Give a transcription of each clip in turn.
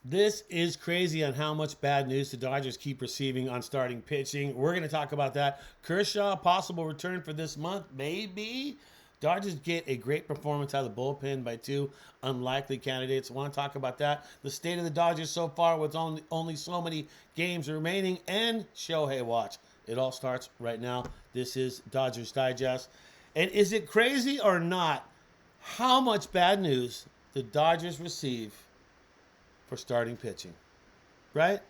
This is crazy on how much bad news the Dodgers keep receiving on starting pitching. We're going to talk about that. Kershaw, possible return for this month, maybe. Dodgers get a great performance out of the bullpen by two unlikely candidates. I want to talk about that. The state of the Dodgers so far with only so many games remaining, and Shohei Watch. It all starts right now. This is Dodgers Digest. And is it crazy or not how much bad news the Dodgers receive for starting pitching, right?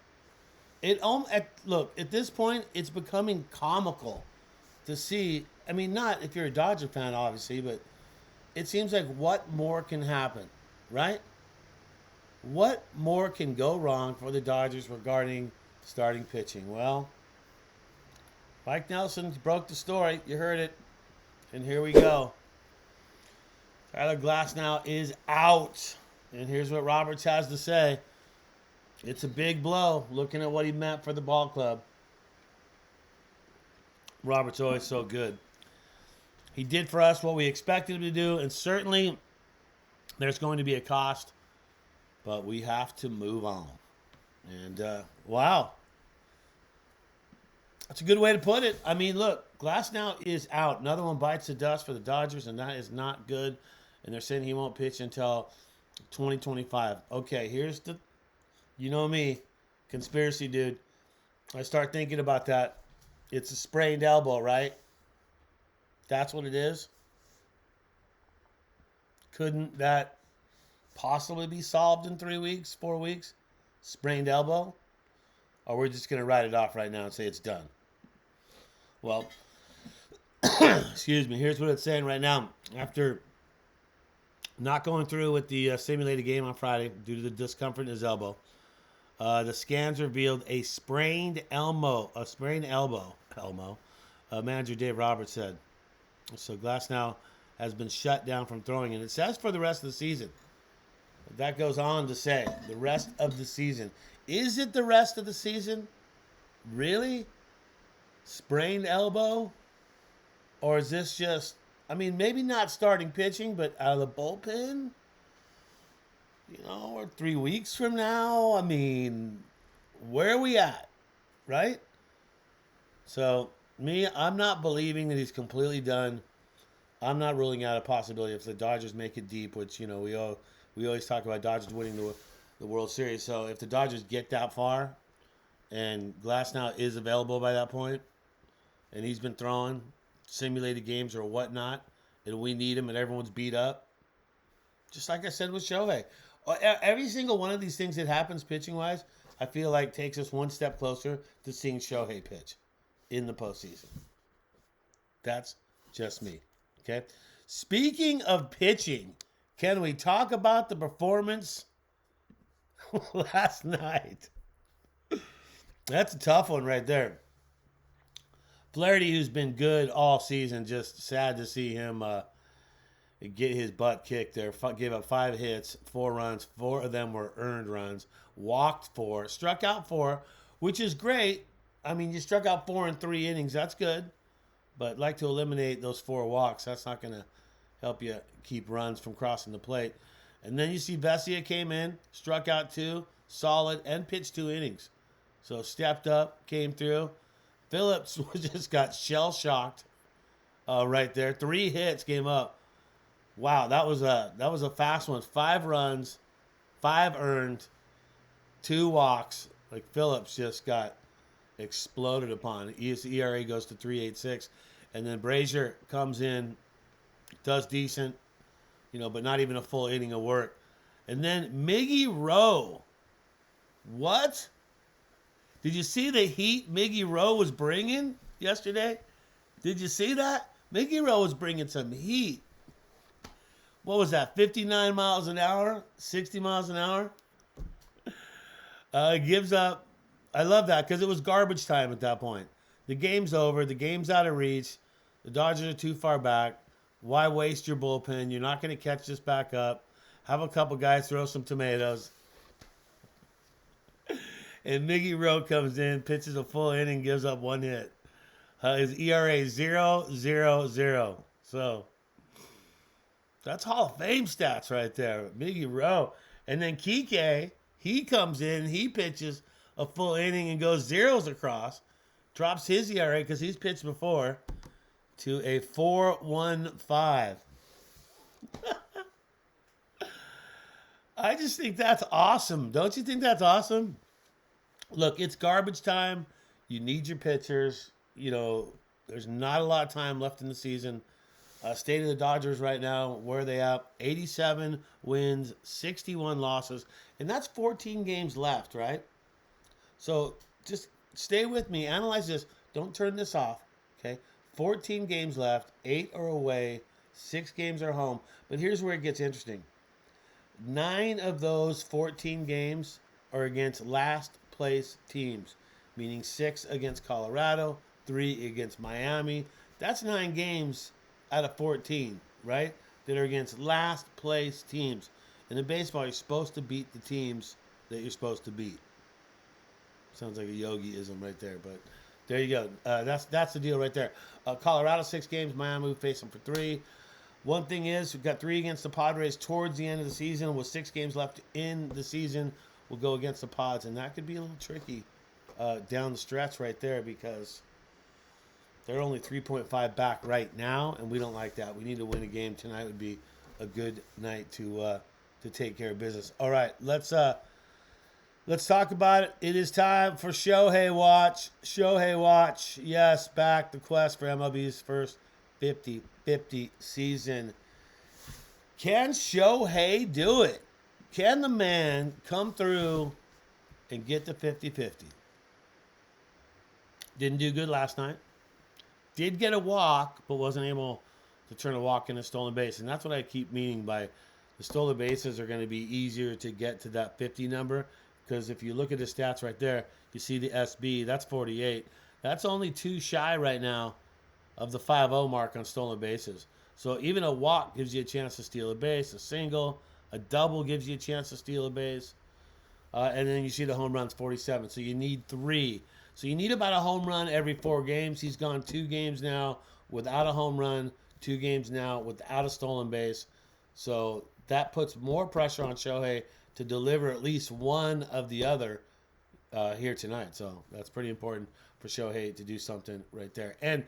Look, at this point, it's becoming comical to see. I mean, not if you're a Dodger fan, obviously, but it seems like what more can happen, right? What more can go wrong for the Dodgers regarding starting pitching? Well, Mike Nelson broke the story. You heard it, and here we go. Tyler Glasnow is out. And here's what Roberts has to say. It's a big blow, looking at what he meant for the ball club. Roberts always so good. He did for us what we expected him to do, and certainly there's going to be a cost, but we have to move on. And, wow. That's a good way to put it. I mean, look, Glasnow is out. Another one bites the dust for the Dodgers, and that is not good. And they're saying he won't pitch until 2025. Okay, here's the, you know me, conspiracy dude. I start thinking about that. It's a sprained elbow, right? That's what it is. Couldn't that possibly be solved in 3 weeks, 4 weeks? Sprained elbow? Or we're just going to write it off right now and say it's done? Well, excuse me. Here's what it's saying right now. After not going through with the simulated game on Friday due to the discomfort in his elbow, the scans revealed a sprained elbow. Manager Dave Roberts said. So Glasnow has been shut down from throwing, and it says for the rest of the season. That goes on to say the rest of the season. Is it the rest of the season? Really? Sprained elbow? Or is this just, I mean, maybe not starting pitching, but out of the bullpen? You know, or 3 weeks from now? I mean, where are we at? Right? So, I'm not believing that he's completely done. I'm not ruling out a possibility if the Dodgers make it deep, which, you know, we always talk about Dodgers winning the World Series. So if the Dodgers get that far and Glasnow is available by that point and he's been throwing simulated games or whatnot and we need him and everyone's beat up, just like I said with Shohei. Every single one of these things that happens pitching-wise, I feel like takes us one step closer to seeing Shohei pitch in the postseason. That's just me. Okay? Speaking of pitching, can we talk about the performance last night? That's a tough one right there. Flaherty, who's been good all season, just sad to see him get his butt kicked there. Gave up 5 hits, 4 runs. 4 of them were earned runs. Walked 4, struck out 4, which is great. I mean, you struck out 4 in 3 innings. That's good. But like to eliminate those 4 walks. That's not going to help you keep runs from crossing the plate. And then you see Vesia came in, struck out 2, solid, and pitched 2 innings. So stepped up, came through. Phillips just got shell-shocked right there. 3 hits came up. Wow, that was a fast one. 5 runs, 5 earned, 2 walks. Like Phillips just got exploded upon. His ERA goes to 3.86. And then Brazier comes in, does decent, but not even a full inning of work. And then Miggy Rowe. What? Did you see the heat Miggy Rowe was bringing yesterday? Did you see that? Miggy Rowe was bringing some heat. What was that, 59 miles an hour? 60 miles an hour? Gives up. I love that because it was garbage time at that point. The game's over. The game's out of reach. The Dodgers are too far back. Why waste your bullpen? You're not going to catch this back up. Have a couple guys throw some tomatoes. And Miggy Rowe comes in, pitches a full inning, gives up 1 hit. His ERA is 0.00. So that's Hall of Fame stats right there. Miggy Rowe. And then Kike, He comes in, he pitches a full inning and goes zeros across, drops his ERA because he's pitched before to a 4.15. I just think that's awesome. Don't you think that's awesome? Look, it's garbage time. You need your pitchers. You know, there's not a lot of time left in the season. State of the Dodgers right now, where are they at? 87 wins, 61 losses, and that's 14 games left, right? So just stay with me. Analyze this. Don't turn this off, okay? 14 games left, 8 are away, 6 games are home. But here's where it gets interesting. 9 of those 14 games are against last place teams, meaning 6 against Colorado, 3 against Miami. That's 9 games out of 14, right? That are against last place teams. And in baseball, you're supposed to beat the teams that you're supposed to beat. Sounds like a yogi-ism right there, but there you go. That's the deal right there. Colorado 6 games, Miami we face them for 3. One thing is, we've got 3 against the Padres towards the end of the season. With 6 games left in the season, we'll go against the Pods, and that could be a little tricky down the stretch right there because they're only 3.5 back right now, and we don't like that. We need to win a game tonight. Would be a good night to take care of business. All right, let's talk about it. It is time for Shohei Watch. Shohei Watch, yes, back the quest for MLB's first 50-50 season. Can Shohei do it? Can the man come through and get the 50-50? Didn't do good last night. Did get a walk, but wasn't able to turn a walk into a stolen base. And that's what I keep meaning by the stolen bases are going to be easier to get to that 50 number. Because if you look at the stats right there, you see the SB, that's 48. That's only 2 shy right now of the 5-0 mark on stolen bases. So even a walk gives you a chance to steal a base. A single, a double gives you a chance to steal a base. And then you see the home runs, 47. So you need 3. So you need about a home run every 4 games. He's gone 2 games now without a home run, 2 games now without a stolen base. So that puts more pressure on Shohei to deliver at least one of the other here tonight. So that's pretty important for Shohei to do something right there. And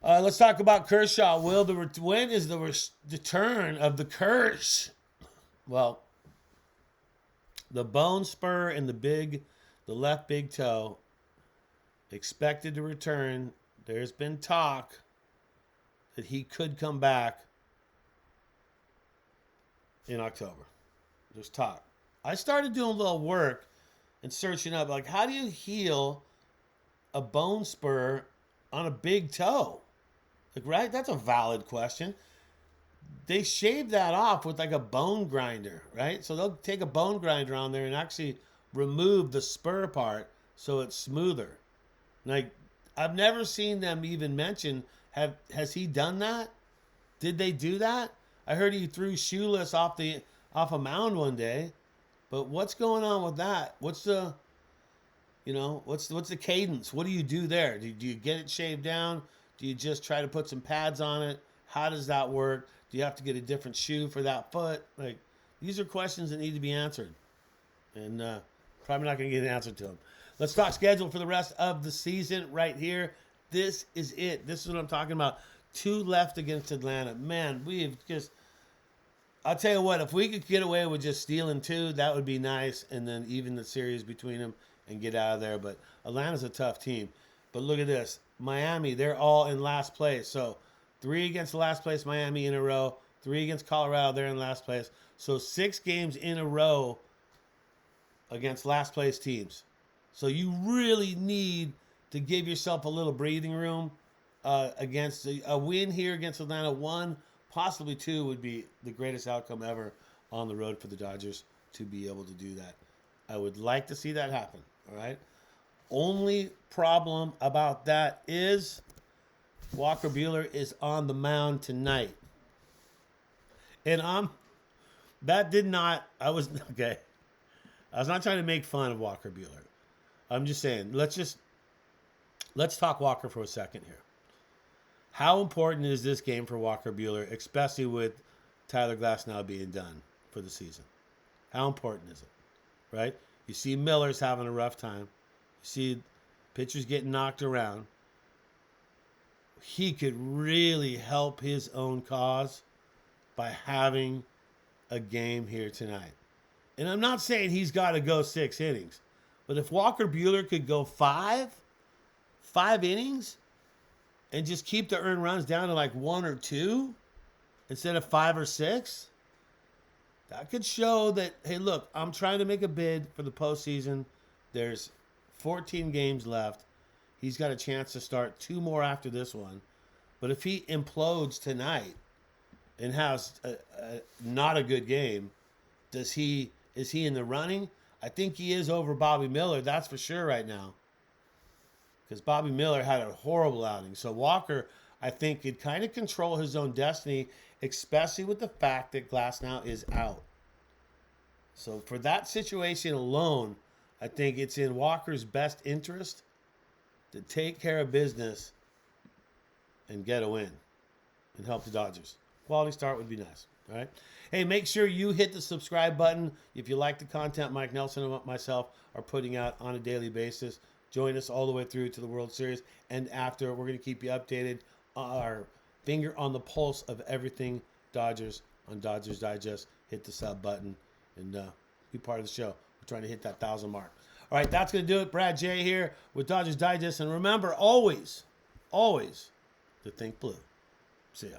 let's talk about Kershaw. When is the return of the Kersh? Well, the bone spur and the left big toe expected to return. There's been talk that he could come back in October. There's talk. I started doing a little work and searching up, like, how do you heal a bone spur on a big toe? Like, right? That's a valid question. They shave that off with like a bone grinder, right? So they'll take a bone grinder on there and actually remove the spur part so it's smoother. Like, I've never seen them even mention, has he done that? Did they do that? I heard he threw shoeless off a mound one day, but what's going on with that? What's the cadence? What do you do there? Do you get it shaved down? Do you just try to put some pads on it? How does that work? Do you have to get a different shoe for that foot? Like, these are questions that need to be answered, and probably not going to get an answer to them. Let's talk schedule for the rest of the season right here. This is it. This is what I'm talking about. 2 left against Atlanta. Man, I'll tell you what, if we could get away with just stealing 2, that would be nice, and then even the series between them and get out of there. But Atlanta's a tough team. But look at this. Miami, they're all in last place. So 3 against last place Miami in a row. 3 against Colorado, they're in last place. So 6 games in a row against last place teams. So you really need to give yourself a little breathing room against a win here against Atlanta. 1, possibly 2 would be the greatest outcome ever on the road for the Dodgers to be able to do that. I would like to see that happen, all right? Only problem about that is Walker Buehler is on the mound tonight. And I was not trying to make fun of Walker Buehler. I'm just saying, let's talk Walker for a second here. How important is this game for Walker Buehler, especially with Tyler Glasnow being done for the season? How important is it? right? You see Miller's having a rough time. You see pitchers getting knocked around. He could really help his own cause by having a game here tonight. And I'm not saying he's got to go 6 innings, but if Walker Buehler could go five innings and just keep the earned runs down to like 1 or 2 instead of 5 or 6, that could show that, hey, look, I'm trying to make a bid for the postseason. There's 14 games left. He's got a chance to start 2 more after this one. But if he implodes tonight and has not a good game, is he in the running? I think he is over Bobby Miller. That's for sure right now. Because Bobby Miller had a horrible outing. So Walker, I think, could kind of control his own destiny, especially with the fact that Glasnow is out. So for that situation alone, I think it's in Walker's best interest to take care of business and get a win and help the Dodgers. Quality start would be nice. All right. Hey, make sure you hit the subscribe button if you like the content Mike Nelson and myself are putting out on a daily basis. Join us all the way through to the World Series and after. We're going to keep you updated, our finger on the pulse of everything Dodgers on Dodgers Digest. Hit the sub button and be part of the show. We're trying to hit that 1,000 mark. All right, that's going to do it. Brad J here with Dodgers Digest. And remember, always to think blue. See ya.